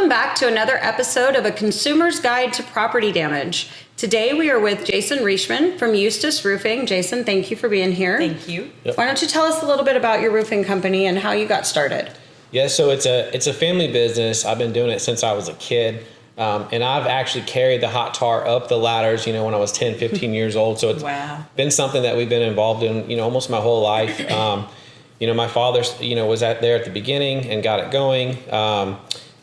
Welcome back to another episode of A Consumer's Guide to Property Damage. Today we are with Jason Reisman from Eustace Roofing. Jason, thank you for being here. Thank you. Yep. Why don't you tell us a little bit about your roofing company and how you got started? Yeah, so it's a family business. I've been doing it since I was a kid. And I've actually carried the hot tar up the ladders, when I was 10, 15 years old. So it's been something that we've been involved in, almost my whole life. My father, was there at the beginning and got it going.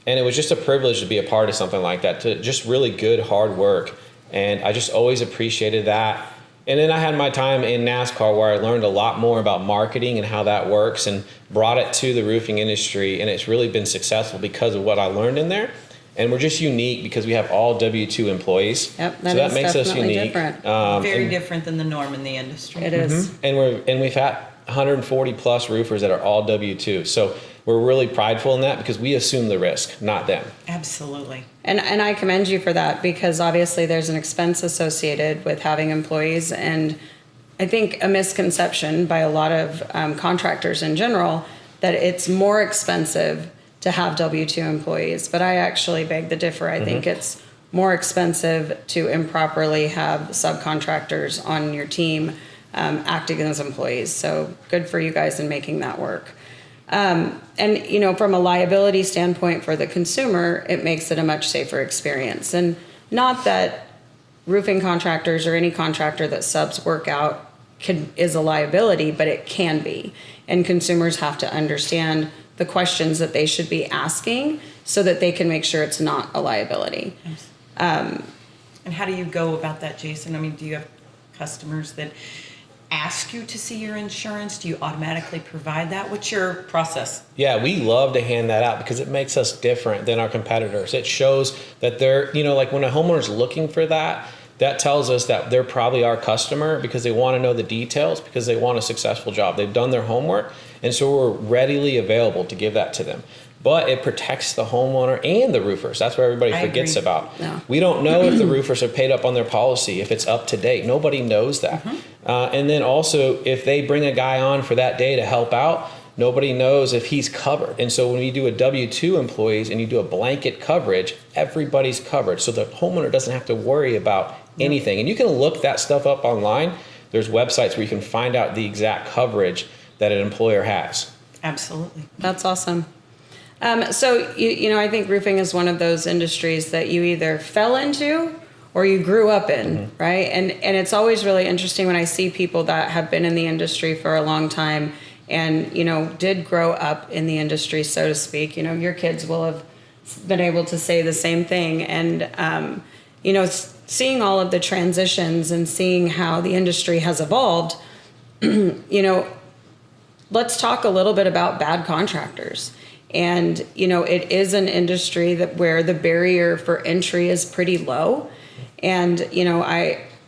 And it was just a privilege to be a part of something like that, to just really good, hard work. And I just always appreciated that. And then I had my time in NASCAR where I learned a lot more about marketing and how that works and brought it to the roofing industry. And it's really been successful because of what I learned in there. And we're just unique because we have all W-2 employees. Yep, so that makes us unique. Different. Very different than the norm in the industry. It is. Mm-hmm. And we've had 140 plus roofers that are all W-2. So we're really prideful in that because we assume the risk, not them. Absolutely. And I commend you for that because obviously there's an expense associated with having employees. And I think a misconception by a lot of contractors in general that it's more expensive to have W-2 employees. But I actually beg to differ. I think it's more expensive to improperly have subcontractors on your team acting as employees. So good for you guys in making that work. And from a liability standpoint for the consumer, it makes it a much safer experience. And not that roofing contractors or any contractor that subs work out is a liability, but it can be. And consumers have to understand the questions that they should be asking so that they can make sure it's not a liability. And how do you go about that, Jason? I mean, do you have customers that ask you to see your insurance? Do you automatically provide that? What's your process? Yeah, we love to hand that out because it makes us different than our competitors. It shows that they're, like when a homeowner's looking for that, that tells us that they're probably our customer because they want to know the details, because they want a successful job. They've done their homework, and so we're readily available to give that to them. But it protects the homeowner and the roofers. That's what everybody forgets about. Yeah. We don't know if the roofers are paid up on their policy, if it's up to date. Nobody knows that. And then also, if they bring a guy on for that day to help out, nobody knows if he's covered. And so when you do a W-2 employees and you do a blanket coverage, everybody's covered. So the homeowner doesn't have to worry about anything. And you can look that stuff up online. There's websites where you can find out the exact coverage that an employer has. Absolutely. That's awesome. So, I think roofing is one of those industries that you either fell into or you grew up in, right? And it's always really interesting when I see people that have been in the industry for a long time and, did grow up in the industry, so to speak. Your kids will have been able to say the same thing. And, seeing all of the transitions and seeing how the industry has evolved, let's talk a little bit about bad contractors. And, it is an industry where the barrier for entry is pretty low. And,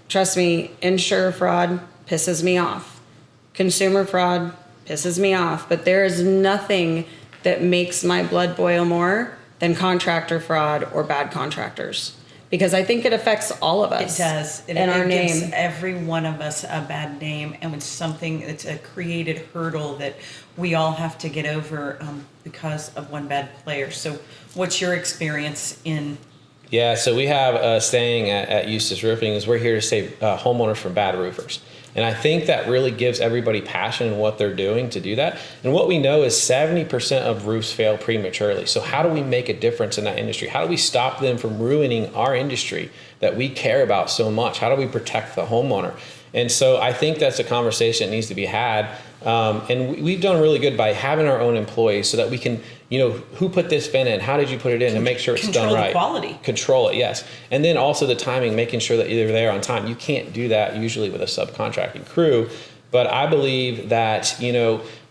trust me, insurer fraud pisses me off. Consumer fraud pisses me off. But there is nothing that makes my blood boil more than contractor fraud or bad contractors. Because I think it affects all of us. It does. It gives every one of us a bad name, and it's a created hurdle that we all have to get over because of one bad player. So what's your experience in? Yeah, so we have a saying at Eustace Roofing is we're here to save homeowners from bad roofers. And I think that really gives everybody passion in what they're doing to do that. And what we know is 70% of roofs fail prematurely. So how do we make a difference in that industry? How do we stop them from ruining our industry that we care about so much? How do we protect the homeowner? And so I think that's a conversation that needs to be had. And we've done really good by having our own employees so that we can, who put this fin in? How did you put it in? And make sure it's done right. Control the quality. Control it, yes. And then also the timing, making sure that you're there on time. You can't do that usually with a subcontracting crew. But I believe that,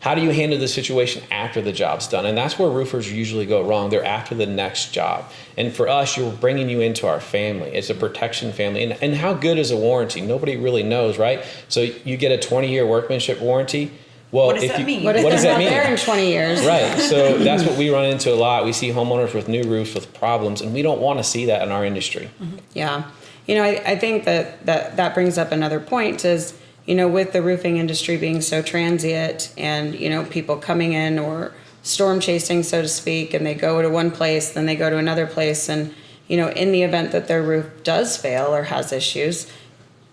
how do you handle the situation after the job's done? And that's where roofers usually go wrong. They're after the next job. And for us, you're bringing you into our family. It's a protection family. And how good is a warranty? Nobody really knows, right? So you get a 20-year workmanship warranty. Well, what does that mean? What does that mean? There in 20 years. Right. So that's what we run into a lot. We see homeowners with new roofs with problems, and we don't want to see that in our industry. Yeah. I think that brings up another point is, with the roofing industry being so transient and, people coming in or storm chasing, so to speak, and they go to one place, then they go to another place. And, in the event that their roof does fail or has issues,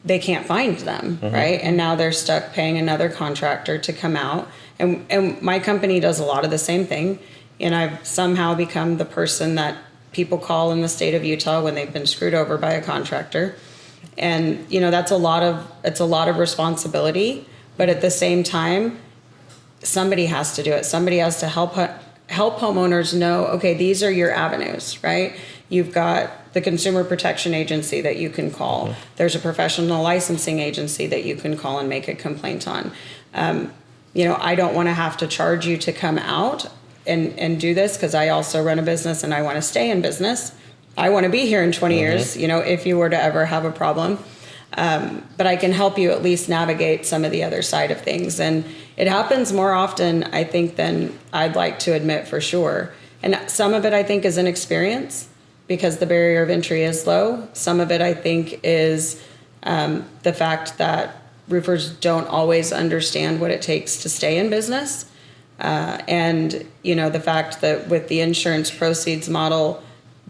they can't find them, right? And now they're stuck paying another contractor to come out. And my company does a lot of the same thing. And I've somehow become the person that people call in the state of Utah when they've been screwed over by a contractor. And, it's a lot of responsibility, but at the same time, somebody has to do it. Somebody has to help homeowners know, okay, these are your avenues, right? You've got the Consumer Protection Agency that you can call. There's a professional licensing agency that you can call and make a complaint on. I don't want to have to charge you to come out and do this, because I also run a business and I want to stay in business. I want to be here in 20 years, if you were to ever have a problem. But I can help you at least navigate some of the other side of things. And it happens more often, I think, than I'd like to admit, for sure. And some of it, I think, is inexperience, because the barrier of entry is low. Some of it, I think, is the fact that roofers don't always understand what it takes to stay in business. And, the fact that with the insurance proceeds model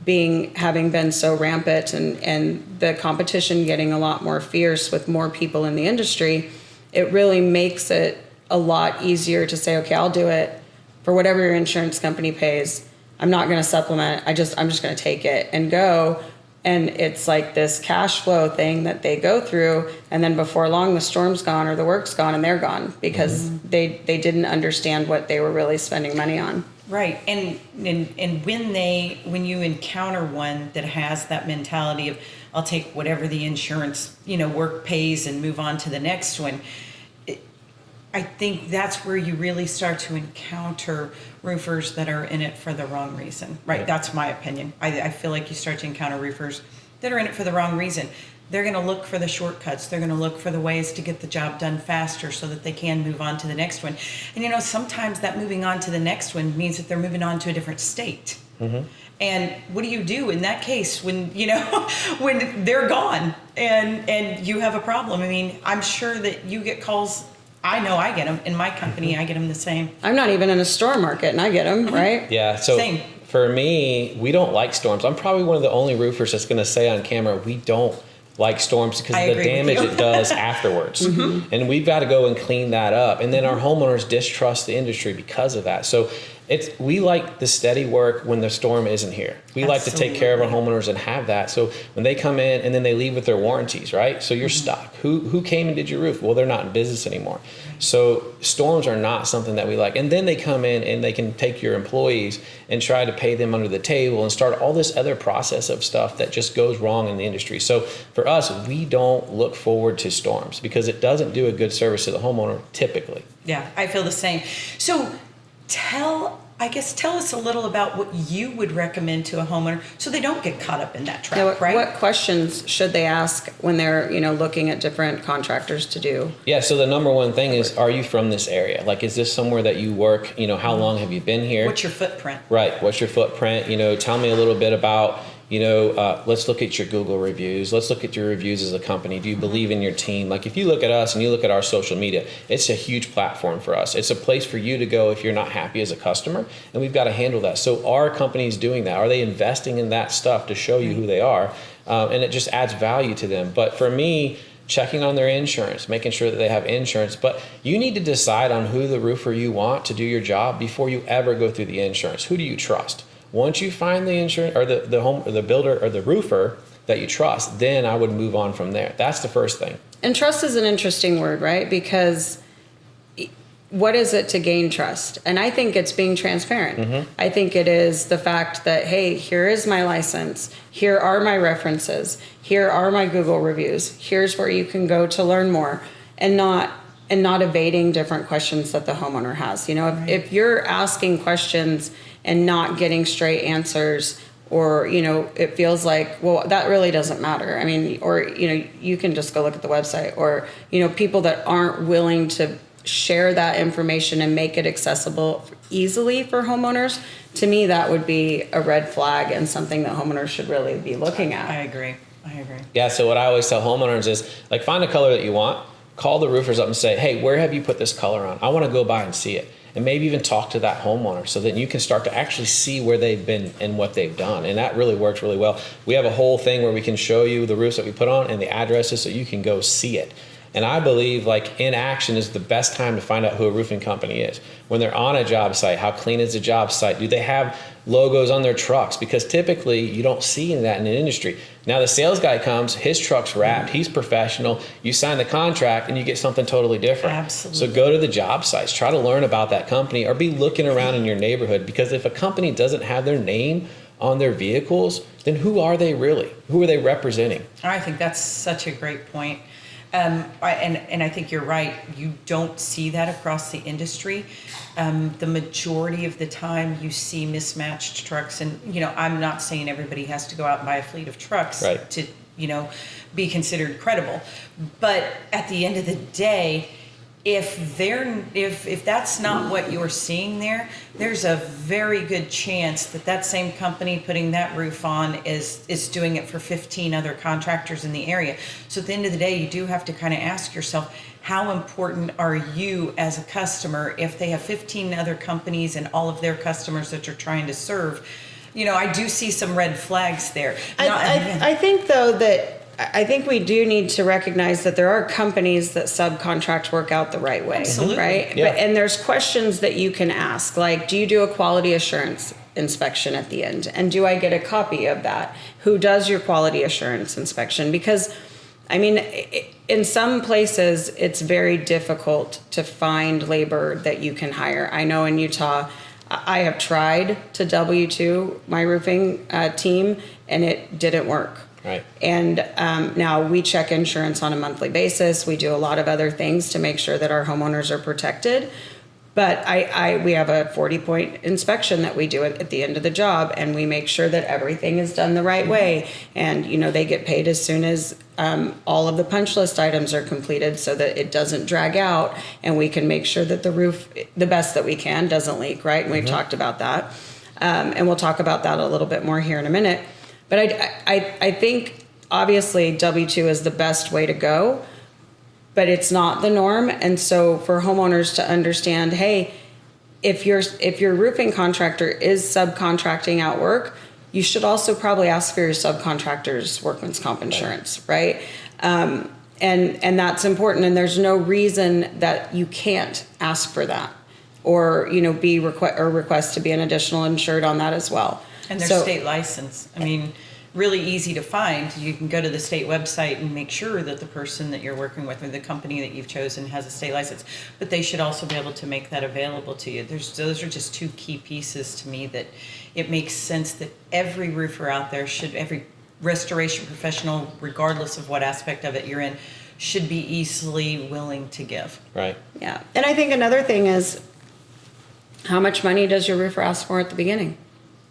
having been so rampant, and the competition getting a lot more fierce with more people in the industry, it really makes it a lot easier to say, okay, I'll do it for whatever your insurance company pays. I'm not going to supplement. I'm just going to take it and go. And it's like this cash flow thing that they go through. And then before long, the storm's gone or the work's gone and they're gone, because they didn't understand what they were really spending money on. Right. And when you encounter one that has that mentality of, I'll take whatever the insurance, work pays and move on to the next one, I think that's where you really start to encounter roofers that are in it for the wrong reason, right? Yeah. That's my opinion. I feel like you start to encounter roofers that are in it for the wrong reason. They're going to look for the shortcuts. They're going to look for the ways to get the job done faster so that they can move on to the next one. And, sometimes that moving on to the next one means that they're moving on to a different state. And what do you do in that case when, when they're gone and you have a problem? I mean, I'm sure that you get calls. I know I get them in my company. I get them the same. I'm not even in a storm market and I get them, right? Yeah. So same. For me, we don't like storms. I'm probably one of the only roofers that's going to say on camera, we don't like storms because of the damage it does afterwards. And we've got to go and clean that up. And then our homeowners distrust the industry because of that. So we like the steady work when the storm isn't here. We like to take care of our homeowners and have that. So when they come in and then they leave with their warranties, right? So you're stuck. Who came and did your roof? Well, they're not in business anymore. So storms are not something that we like. And then they come in and they can take your employees and try to pay them under the table and start all this other process of stuff that just goes wrong in the industry. So for us, we don't look forward to storms because it doesn't do a good service to the homeowner typically. Yeah, I feel the same. So tell us a little about what you would recommend to a homeowner so they don't get caught up in that trap, right? What questions should they ask when they're, looking at different contractors to do? Yeah, so the number one thing is, are you from this area? Like, is this somewhere that you work? How long have you been here? What's your footprint? Right, what's your footprint? Tell me a little bit about, let's look at your Google reviews. Let's look at your reviews as a company. Do you believe in your team? Like, if you look at us and you look at our social media, it's a huge platform for us. It's a place for you to go if you're not happy as a customer, and we've got to handle that. So are companies doing that? Are they investing in that stuff to show you who they are? And it just adds value to them. But for me, checking on their insurance, making sure that they have insurance. But you need to decide on who the roofer you want to do your job before you ever go through the insurance. Who do you trust? Once you find the insurance or the home or the builder or the roofer that you trust, then I would move on from there. That's the first thing. And trust is an interesting word, right? Because what is it to gain trust? And I think it's being transparent. I think it is the fact that, hey, here is my license. Here are my references. Here are my Google reviews. Here's where you can go to learn more, and not evading different questions that the homeowner has. If you're asking questions and not getting straight answers, or, it feels like, well, that really doesn't matter. I mean, or, you can just go look at the website, or, people that aren't willing to share that information and make it accessible easily for homeowners, to me, that would be a red flag and something that homeowners should really be looking at. I agree. Yeah, so what I always tell homeowners is, find a color that you want, call the roofers up and say, hey, where have you put this color on? I want to go by and see it. and maybe even talk to that homeowner so that you can start to actually see where they've been and what they've done. And that really works really well. We have a whole thing where we can show you the roofs that we put on and the addresses so you can go see it. And I believe like in action is the best time to find out who a roofing company is. When they're on a job site, how clean is the job site? Do they have logos on their trucks? Because typically you don't see that in the industry. Now the sales guy comes, his truck's wrapped, he's professional. You sign the contract and you get something totally different. Absolutely. So go to the job sites, try to learn about that company or be looking around in your neighborhood, because if a company doesn't have their name on their vehicles, then who are they really? Who are they representing? I think that's such a great point. And I think you're right. You don't see that across the industry. The majority of the time you see mismatched trucks. And, I'm not saying everybody has to go out and buy a fleet of trucks Right. to, be considered credible. But at the end of the day, if that's not what you're seeing there, there's a very good chance that same company putting that roof on is doing it for 15 other contractors in the area. So at the end of the day, you do have to kind of ask yourself, how important are you as a customer if they have 15 other companies and all of their customers that you're trying to serve? I do see some red flags there. I think though that I think we do need to recognize that there are companies that subcontract work out the right way. Absolutely. Right? Yeah. And there's questions that you can ask, like, do you do a quality assurance inspection at the end? And do I get a copy of that? Who does your quality assurance inspection? Because, in some places, it's very difficult to find labor that you can hire. I know in Utah, I have tried to W-2 my roofing team, and it didn't work. Right. And now we check insurance on a monthly basis. We do a lot of other things to make sure that our homeowners are protected. But we have a 40-point inspection that we do at the end of the job, and we make sure that everything is done the right way. And, they get paid as soon as all of the punch list items are completed so that it doesn't drag out, and we can make sure that the roof, the best that we can, doesn't leak, right? And we've talked about that. And we'll talk about that a little bit more here in a minute. But I think obviously W-2 is the best way to go, but it's not the norm. And so for homeowners to understand, hey, if your roofing contractor is subcontracting out work, you should also probably ask for your subcontractor's workman's comp insurance, right? And that's important. And there's no reason that you can't ask for that, or request to be an additional insured on that as well. And their state license. Really easy to find. You can go to the state website and make sure that the person that you're working with or the company that you've chosen has a state license. But they should also be able to make that available to you. Those are just two key pieces to me that it makes sense that every roofer out there every restoration professional, regardless of what aspect of it you're in, should be easily willing to give. Right. Yeah. And I think another thing is, how much money does your roofer ask for at the beginning?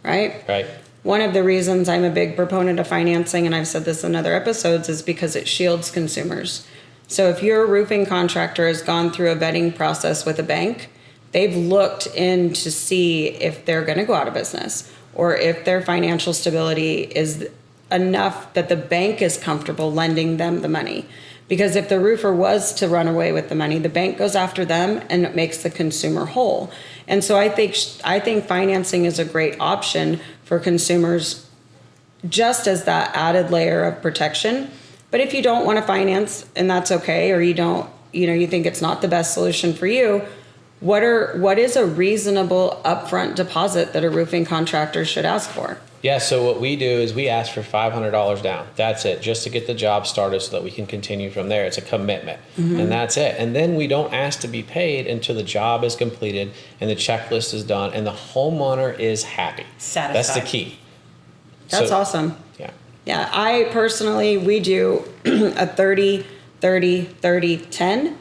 Right? Right. One of the reasons I'm a big proponent of financing, and I've said this in other episodes, is because it shields consumers. So if your roofing contractor has gone through a vetting process with a bank, they've looked in to see if they're going to go out of business, or if their financial stability is enough that the bank is comfortable lending them the money. Because if the roofer was to run away with the money, the bank goes after them and it makes the consumer whole. And so I think financing is a great option for consumers, just as that added layer of protection. But if you don't want to finance, and that's okay, or you don't, you think it's not the best solution for you, what is a reasonable upfront deposit that a roofing contractor should ask for? Yeah, so what we do is we ask for $500 down. That's it, just to get the job started so that we can continue from there. It's a commitment, and that's it. And then we don't ask to be paid until the job is completed and the checklist is done and the homeowner is happy. Satisfied. That's the key. That's awesome. Yeah. Yeah, we do a 30, 30, 30, 10,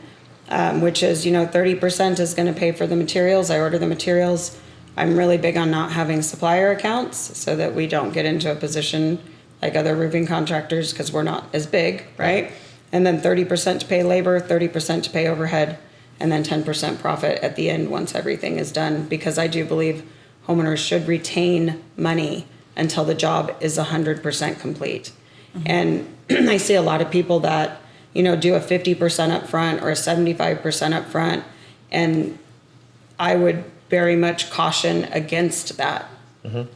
which is, 30% is going to pay for the materials. I order the materials. I'm really big on not having supplier accounts so that we don't get into a position like other roofing contractors, because we're not as big, right? And then 30% to pay labor, 30% to pay overhead, and then 10% profit at the end once everything is done, because I do believe homeowners should retain money until the job is 100% complete. And I see a lot of people that, do a 50% up front or a 75% up front, and I would very much caution against that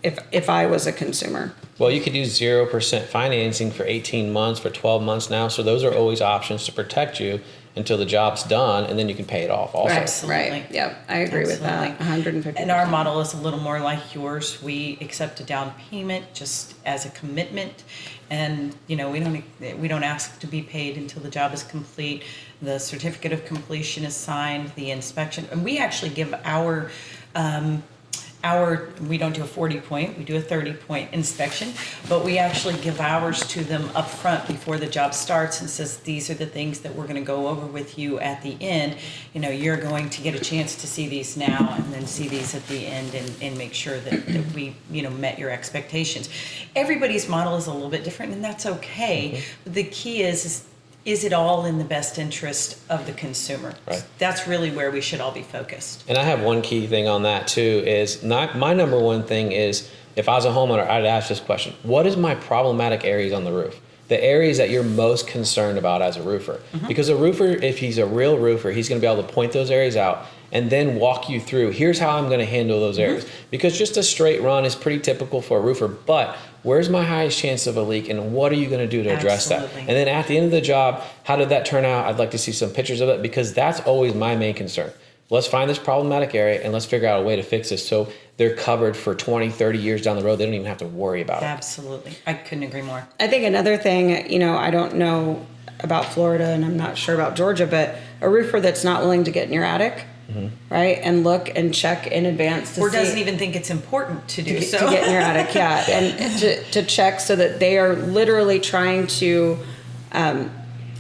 if I was a consumer. Well, you could use 0% financing for 18 months, for 12 months now. So those are always options to protect you until the job's done, and then you can pay it off also. Absolutely. Right. Yep. I agree with that. 150%. And our model is a little more like yours. We accept a down payment just as a commitment, and we don't ask to be paid until the job is complete. The certificate of completion is signed, the inspection, and we actually give we don't do a 40-point, we do a 30-point inspection, but we actually give ours to them up front before the job starts and says, these are the things that we're going to go over with you at the end. You're going to get a chance to see these now and then see these at the end and make sure that we, met your expectations. Everybody's model is a little bit different, and that's okay. But the key is it all in the best interest of the consumer? Right. That's really where we should all be focused. And I have one key thing on that too, is not my number one thing is, if I was a homeowner, I'd ask this question: what is my problematic areas on the roof? The areas that you're most concerned about as a roofer. Because a roofer, if he's a real roofer, he's going to be able to point those areas out and then walk you through, here's how I'm going to handle those areas. Because just a straight run is pretty typical for a roofer, but where's my highest chance of a leak, and what are you going to do to address that? And then at the end of the job, how did that turn out? I'd like to see some pictures of it, because that's always my main concern. Let's find this problematic area and let's figure out a way to fix this so they're covered for 20, 30 years down the road. They don't even have to worry about it. Absolutely. I couldn't agree more. I think another thing, I don't know about Florida and I'm not sure about Georgia, but a roofer that's not willing to get in your attic, right, and look and check in advance to doesn't even think it's important to do so. To get in your attic, and to check, so that they are literally trying to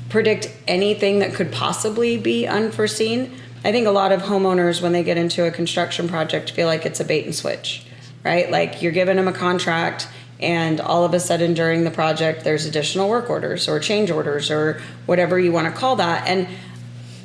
predict anything that could possibly be unforeseen. I think a lot of homeowners, when they get into a construction project, feel like it's a bait and switch, right? Like you're giving them a contract, and all of a sudden during the project, there's additional work orders or change orders or whatever you want to call that. And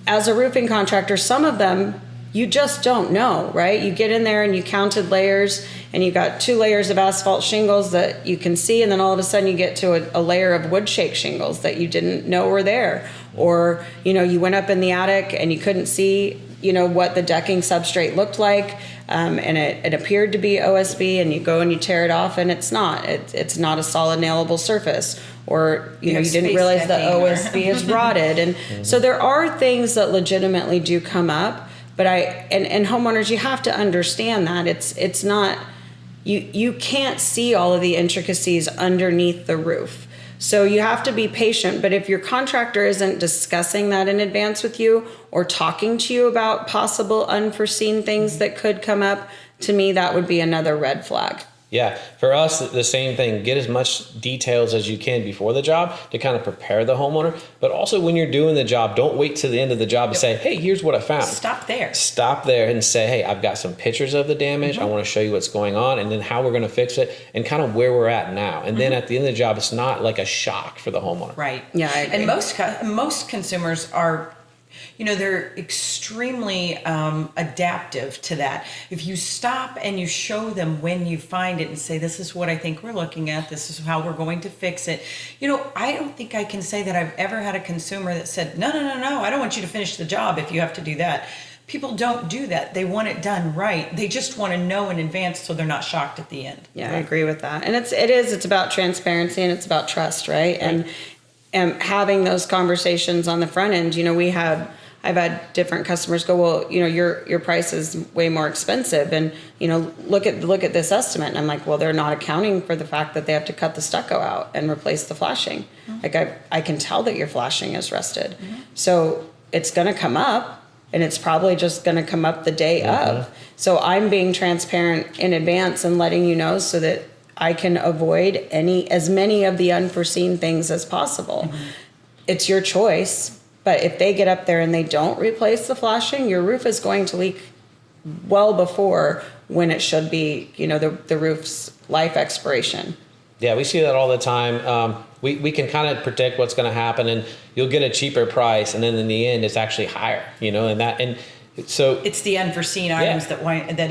as a roofing contractor, some of them you just don't know, right? You get in there and you counted layers, and you got 2 layers of asphalt shingles that you can see, and then all of a sudden you get to a layer of wood shake shingles that you didn't know were there. Or, you went up in the attic and you couldn't see, what the decking substrate looked like, and it appeared to be OSB, and you go and you tear it off and it's not. It's not a solid nailable surface. Or, you didn't realize the OSB is rotted. And so there are things that legitimately do come up. But and homeowners, you have to understand that it's not, you can't see all of the intricacies underneath the roof. So you have to be patient. But if your contractor isn't discussing that in advance with you or talking to you about possible unforeseen things that could come up, to me, that would be another red flag. Yeah, for us, the same thing. Get as much details as you can before the job to kind of prepare the homeowner. But also when you're doing the job, don't wait to the end of the job to say, hey, here's what I found. Stop there. Stop there and say, hey, I've got some pictures of the damage. I want to show you what's going on, and then how we're going to fix it, and kind of where we're at now. And then at the end of the job, it's not like a shock for the homeowner. Right. Yeah, I agree. And most consumers are, they're extremely adaptive to that. If you stop and you show them when you find it and say, this is what I think we're looking at, this is how we're going to fix it. I don't think I can say that I've ever had a consumer that said, no, I don't want you to finish the job if you have to do that. People don't do that. They want it done right. They just want to know in advance so they're not shocked at the end. Yeah, I agree with that. And it's about transparency, and it's about trust, right? And having those conversations on the front end. I've had different customers go, well, your price is way more expensive, and look at this estimate. And I'm like, well, they're not accounting for the fact that they have to cut the stucco out and replace the flashing. Like I can tell that your flashing is rusted, so it's going to come up, and it's probably just going to come up the day of. So I'm being transparent in advance and letting you know so that I can avoid as many of the unforeseen things as possible. It's your choice. But if they get up there and they don't replace the flashing, your roof is going to leak well before when it should be, the roof's life expiration. Yeah, we see that all the time. We can kind of predict what's going to happen, and you'll get a cheaper price, and then in the end, it's actually higher. So it's the unforeseen items that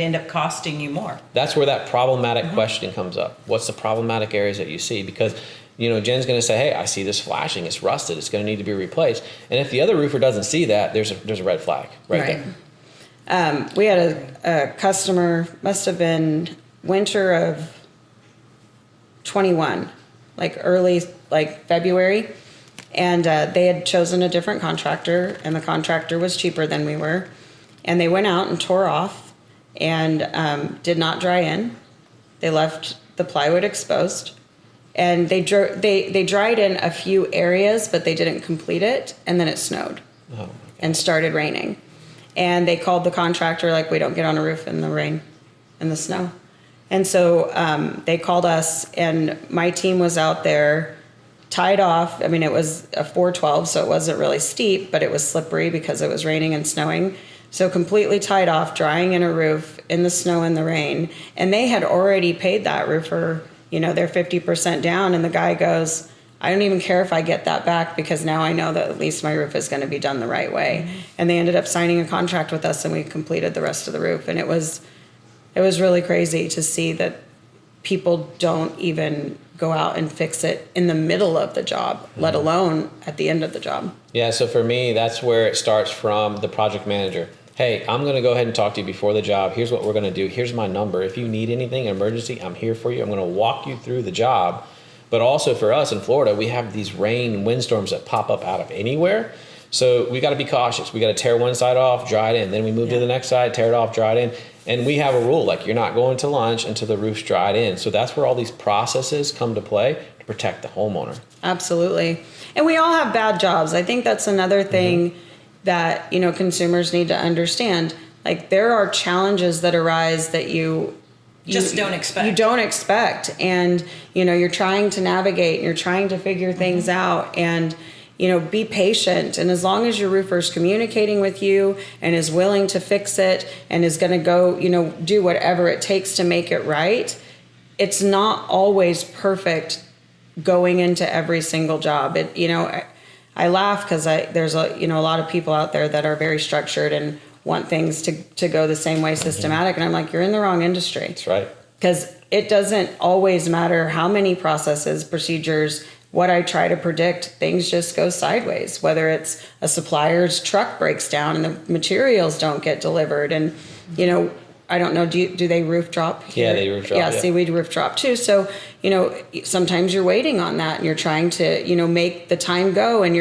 end up costing you more. That's where that problematic question comes up. What's the problematic areas that you see? Because Jen's going to say, hey, I see this flashing. It's rusted. It's going to need to be replaced. And if the other roofer doesn't see that, there's a red flag right there. We had a customer, must have been winter of 21, like early, like February. And they had chosen a different contractor, and the contractor was cheaper than we were. And they went out and tore off and did not dry in. They left the plywood exposed. And they dried in a few areas, but they didn't complete it. And then it snowed and started raining. And they called the contractor, like, we don't get on a roof in the rain and the snow. And so they called us, and my team was out there, tied off. I mean, it was a 412, so it wasn't really steep, but it was slippery because it was raining and snowing. So completely tied off, drying in a roof in the snow and the rain. And they had already paid that roofer, you know, their 50% down. And the guy goes, I don't even care if I get that back, because now I know that at least my roof is going to be done the right way. Mm-hmm. And they ended up signing a contract with us, and we completed the rest of the roof. And it was really crazy to see that people don't even go out and fix it in the middle of the job, let alone at the end of the job. Yeah, so for me, that's where it starts from the project manager. Hey, I'm going to go ahead and talk to you before the job. Here's what we're going to do. Here's my number. If you need anything, emergency, I'm here for you. I'm going to walk you through the job. But also for us in Florida, we have these rain and windstorms that pop up out of anywhere. So we got to be cautious. We got to tear one side off, dry it in. Then we move to the next side, tear it off, dry it in. And we have a rule, like, you're not going to lunch until the roof's dried in. So that's where all these processes come to play to protect the homeowner. Absolutely. And we all have bad jobs. I think that's another thing that, you know, consumers need to understand. Like, there are challenges that arise that you just don't expect. You don't expect. And, you know, you're trying to navigate, and you're trying to figure things out, and, you know, be patient. And as long as your roofer is communicating with you and is willing to fix it and is going to go, you know, do whatever it takes to make it right, it's not always perfect going into every single job. It, you know, I laugh because there's a lot of people out there that are very structured and want things to go the same way, systematic. And I'm like, you're in the wrong industry. That's right. Because it doesn't always matter how many processes, procedures, what I try to predict, things just go sideways. Whether it's a supplier's truck breaks down and the materials don't get delivered. And, you know, I don't know, do they roof drop here? Yeah, they roof drop. Yeah, see, we roof drop too. So, you know, sometimes you're waiting on that, and you're trying to, you know, make the time go, and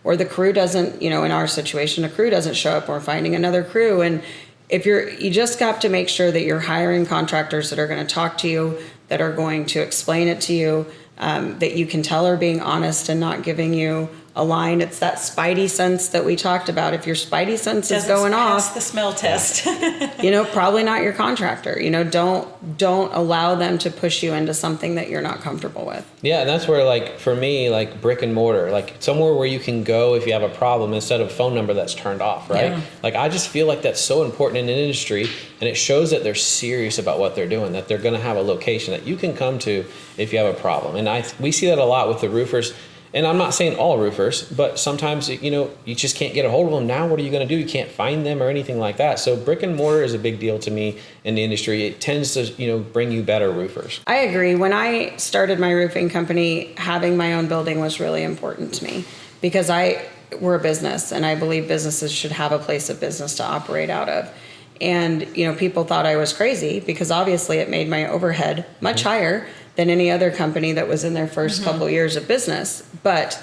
or the crew doesn't, you know, in our situation, a crew doesn't show up, or finding another crew. And if you just have to make sure that you're hiring contractors that are going to talk to you, that are going to explain it to you, that you can tell are being honest and not giving you a line. It's that spidey sense that we talked about. If your spidey sense is going off, the smell test. You know, probably not your contractor. You know, don't allow them to push you into something that you're not comfortable with. Yeah, and that's where, like, for me, like, brick and mortar, like, somewhere where you can go if you have a problem instead of a phone number that's turned off, right? Yeah. Like, I just feel like that's so important in an industry, and it shows that they're serious about what they're doing, that they're going to have a location that you can come to if you have a problem. And we see that a lot with the roofers. And I'm not saying all roofers, but sometimes, you know, you just can't get a hold of them. Now, what are you going to do? You can't find them or anything like that. So brick and mortar is a big deal to me in the industry. It tends to, you know, bring you better roofers. I agree. When I started my roofing company, having my own building was really important to me, because we're a business, and I believe businesses should have a place of business to operate out of. And, you know, people thought I was crazy, because obviously it made my overhead much higher than any other company that was in their first couple years of business. But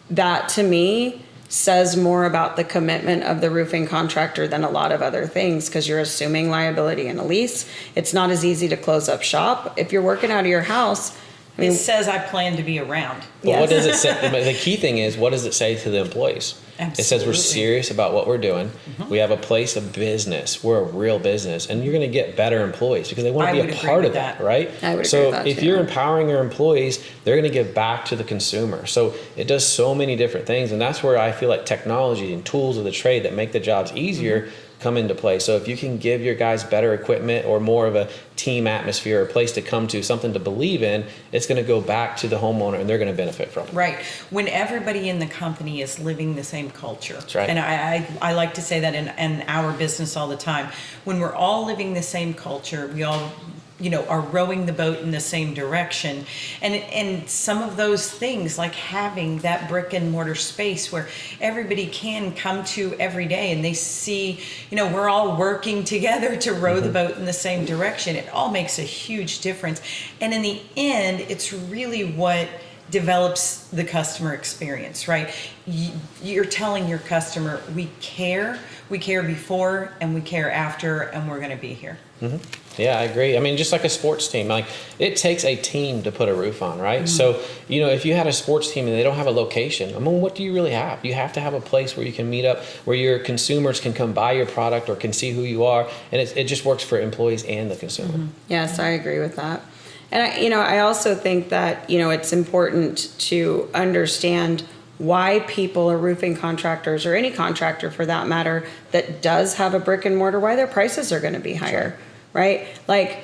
that, to me, says more about the commitment of the roofing contractor than a lot of other things, because you're assuming liability in a lease. It's not as easy to close up shop. If you're working out of your house, I mean, it says I plan to be around. But yes. What does it say? The key thing is, what does it say to the employees? Absolutely. It says we're serious about what we're doing. We have a place of business. We're a real business, and you're going to get better employees because they want to be a part of that, right? I would agree so with that if too. You're empowering your employees, they're going to give back to the consumer. So it does so many different things, and that's where I feel like technology and tools of the trade that make the jobs easier come into play. So if you can give your guys better equipment or more of a team atmosphere, a place to come to, something to believe in, it's going to go back to the homeowner, and they're going to benefit from it. Right. When everybody in the company is living the same culture. That's right. And I like to say that in our business all the time. When we're all living the same culture, we all are rowing the boat in the same direction. And some of those things, like having that brick and mortar space where everybody can come to every day and they see, we're all working together to row the boat in the same direction. It all makes a huge difference. And in the end, it's really what develops the customer experience, right? You're telling your customer, we care before and we care after, and we're going to be here. Mm-hmm. Yeah, I agree. I mean, just like a sports team, like it takes a team to put a roof on, right? Mm-hmm. So, if you had a sports team and they don't have a location, I mean, what do you really have? You have to have a place where you can meet up, where your consumers can come buy your product or can see who you are. And it just works for employees and the consumer. Mm-hmm. Yes, I agree with that. And I also think that, it's important to understand why people are roofing contractors, or any contractor for that matter, that does have a brick and mortar, why their prices are going to be higher. Sure. Right? Like,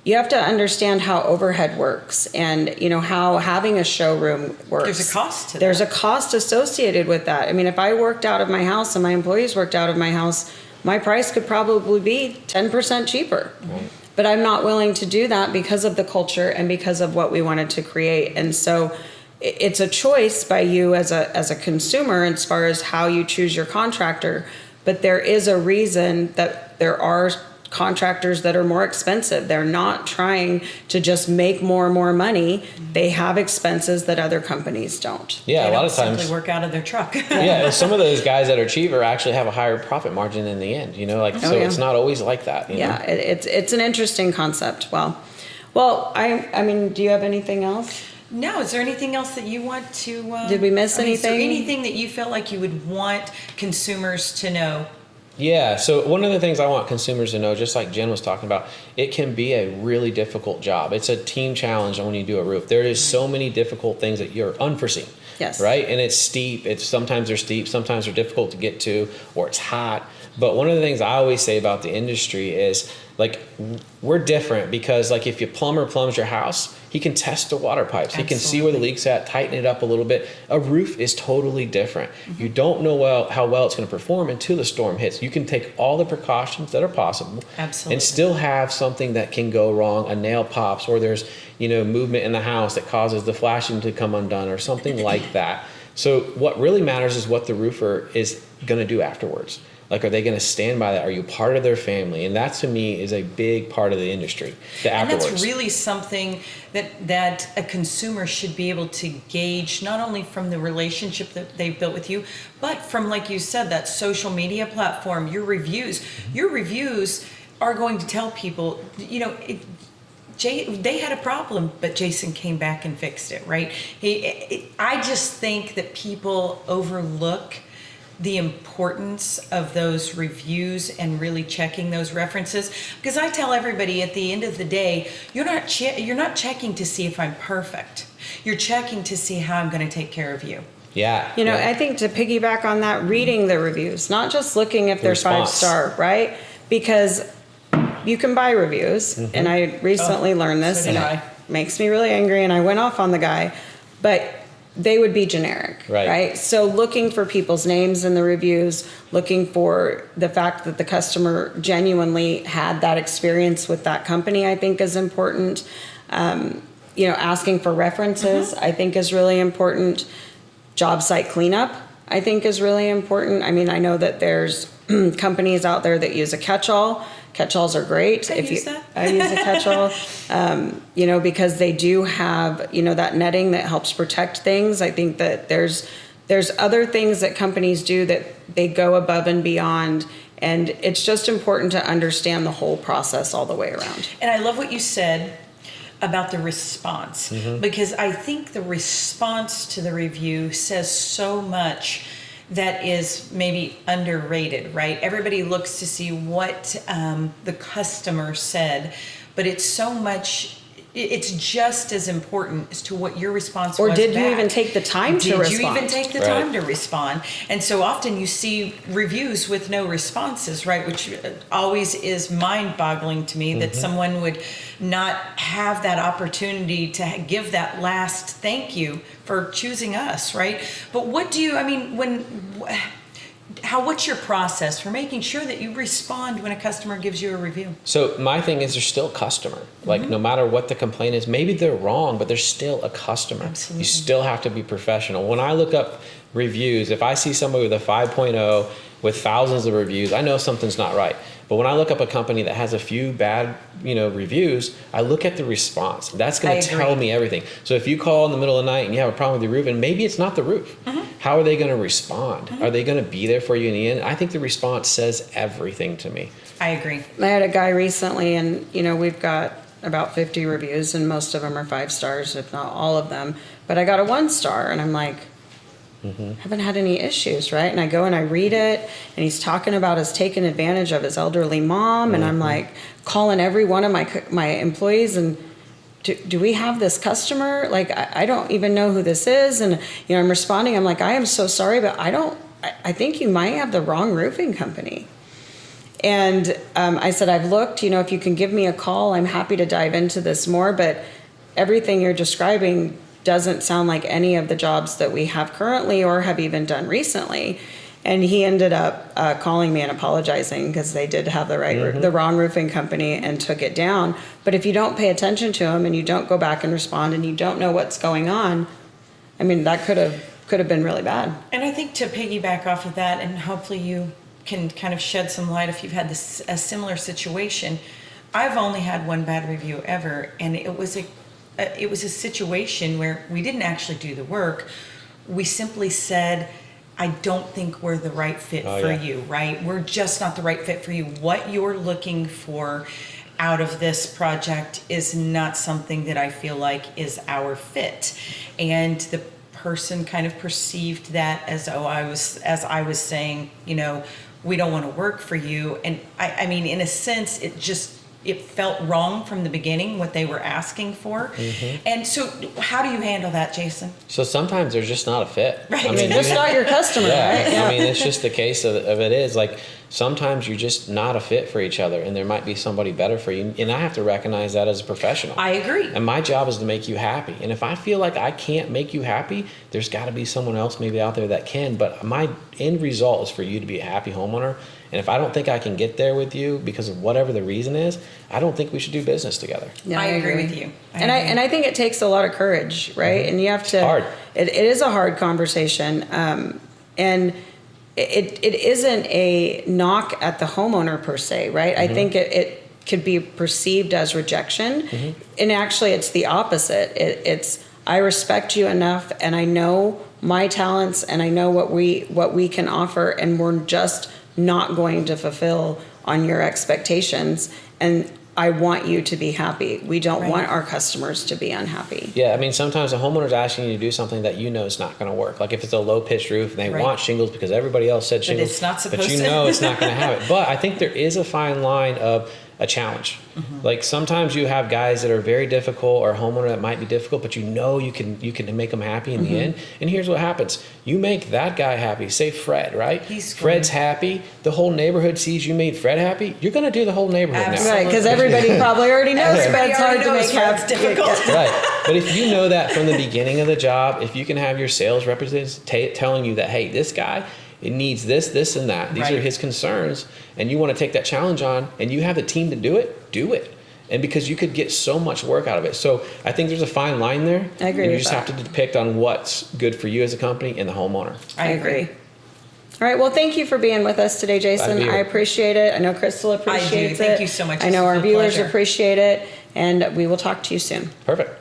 you have to understand how overhead works, and how having a showroom works. There's a cost to that. There's a cost associated with that. I mean, if I worked out of my house and my employees worked out of my house, my price could probably be 10% cheaper. Right. But I'm not willing to do that because of the culture and because of what we wanted to create. And so it's a choice by you as a consumer as far as how you choose your contractor. But there is a reason that there are contractors that are more expensive. They're not trying to just make more and more money. They have expenses that other companies don't. Yeah, they a lot of times simply work out of their truck. Yeah, and some of those guys that are cheaper actually have a higher profit margin in the end. It's not always like that. Yeah, it's an interesting concept. Well, I mean, do you have anything else? No. Is there anything else that you want to? Did we miss anything? Is there anything that you felt like you would want consumers to know? Yeah, so one of the things I want consumers to know, just like Jen was talking about, it can be a really difficult job. It's a team challenge when you do a roof. There is so many difficult things that you're unforeseen. Yes. Right? And it's steep. Sometimes they're steep, sometimes they're difficult to get to, or it's hot. But one of the things I always say about the industry is, like, we're different because, like, if your plumber plumbs your house, he can test the water pipes. Absolutely. He can see where the leak's at, tighten it up a little bit. A roof is totally different. Mm-hmm. You don't know how well it's going to perform until the storm hits. You can take all the precautions that are possible. Absolutely. And still have something that can go wrong. A nail pops, or there's movement in the house that causes the flashing to come undone, or something like that. So what really matters is what the roofer is going to do afterwards. Like, are they going to stand by that? Are you part of their family? And that, to me, is a big part of the industry, the afterwards. And that's really something that a consumer should be able to gauge, not only from the relationship that they've built with you, but from, like you said, that social media platform, your reviews. Mm-hmm. Your reviews are going to tell people, they had a problem, but Jason came back and fixed it, right? I just think that people overlook the importance of those reviews and really checking those references, because I tell everybody at the end of the day, you're not checking to see if I'm perfect. You're checking to see how I'm going to take care of you. Yeah. I think to piggyback on that, reading the reviews, not just looking if they're 5-star, right? Because you can buy reviews, mm-hmm. and I recently learned this, and it makes me really angry, and I went off on the guy, but they would be generic, right? So looking for people's names in the reviews, looking for the fact that the customer genuinely had that experience with that company, I think is important. Asking for references, mm-hmm. I think is really important. Job site cleanup, I think is really important. I mean, I know that there's companies out there that use a catch-all. Catch-alls are great. I use that. I use a catch-all, because they do have, that netting that helps protect things. I think that there's other things that companies do that they go above and beyond. And it's just important to understand the whole process all the way around. And I love what you said about the response, mm-hmm. because I think the response to the review says so much that is maybe underrated, right? Everybody looks to see what the customer said, but it's just as important as to what your response was. Or did you even take the time to respond? Did you even take the time to respond? And so often you see reviews with no responses, right? Which always is mind-boggling to me, mm-hmm. that someone would not have that opportunity to give that last thank you for choosing us, right? But when what's your process for making sure that you respond when a customer gives you a review? So my thing is, they're still a customer. Like no matter what the complaint is, maybe they're wrong, but they're still a customer. Absolutely. You still have to be professional. When I look up reviews, if I see somebody with a 5.0 with thousands of reviews, I know something's not right. But when I look up a company that has a few bad, reviews, I look at the response. That's going to tell me everything. So if you call in the middle of the night and you have a problem with your roof, and maybe it's not the roof, how are they going to respond? Are they going to be there for you in the end? I think the response says everything to me. I agree. I had a guy recently, and we've got about 50 reviews, and most of them are 5 stars, if not all of them. But I got a 1 star, and I'm like, haven't had any issues, right? And I go and I read it, and he's talking about us taking advantage of his elderly mom, and I'm like calling every one of my employees, and do we have this customer? Like, I don't even know who this is, and I'm responding. I'm like, I am so sorry, but I think you might have the wrong roofing company. And I said, I've looked. If you can give me a call, I'm happy to dive into this more. But everything you're describing doesn't sound like any of the jobs that we have currently or have even done recently. And he ended up calling me and apologizing because they did have the wrong roofing company and took it down. But if you don't pay attention to them and you don't go back and respond and you don't know what's going on, I mean, that could have been really bad. And I think to piggyback off of that, and hopefully you can kind of shed some light if you've had a similar situation. I've only had one bad review ever, and it was a situation where we didn't actually do the work. We simply said, I don't think we're the right fit for you, right? We're just not the right fit for you. What you're looking for out of this project is not something that I feel like is our fit. And the person kind of perceived that as I was saying, we don't want to work for you. And I mean, in a sense, it felt wrong from the beginning what they were asking for. And so how do you handle that, Jason? So sometimes they're just not a fit. Right. I mean, just not your customer, right? Yeah. I mean, it's just the case of it is like sometimes you're just not a fit for each other, and there might be somebody better for you. And I have to recognize that as a professional. I agree. And my job is to make you happy. And if I feel like I can't make you happy, there's got to be someone else maybe out there that can. But my end result is for you to be a happy homeowner. And if I don't think I can get there with you because of whatever the reason is, I don't think we should do business together. Yeah, I agree with you. I think it takes a lot of courage, right? And you have to. It's hard. It is a hard conversation, and it isn't a knock at the homeowner per se, right? I think it could be perceived as rejection, and actually, it's the opposite. It's I respect you enough, and I know my talents, and I know what we can offer, and we're just not going to fulfill on your expectations, and I want you to be happy. We don't want our customers to be unhappy. Yeah, I mean, sometimes a homeowner's asking you to do something that is not going to work. Like if it's a low-pitched roof and they want shingles because everybody else said shingles, it's not supposed but it's not going to have it. But I think there is a fine line of a challenge. Like sometimes you have guys that are very difficult, or a homeowner that might be difficult, but you can make them happy in the end. And here's what happens: you make that guy happy. Say Fred, right? Fred's happy. The whole neighborhood sees you made Fred happy. You're going to do the whole neighborhood now, right? Because everybody probably already knows Fred's hard to make happy. Difficult. Right. But if you know that from the beginning of the job, if you can have your sales representatives telling you that, hey, this guy, it needs this, this, and that. These are his concerns, and you want to take that challenge on, and you have the team to do it, do it. And because you could get so much work out of it. So I think there's a fine line there. I agree. And you just have to depict on what's good for you as a company and the homeowner. I agree. All right. Well, thank you for being with us today, Jason. I appreciate it. I know Crystal appreciates it. Thank you so much. I know our viewers appreciate it, and we will talk to you soon. Perfect.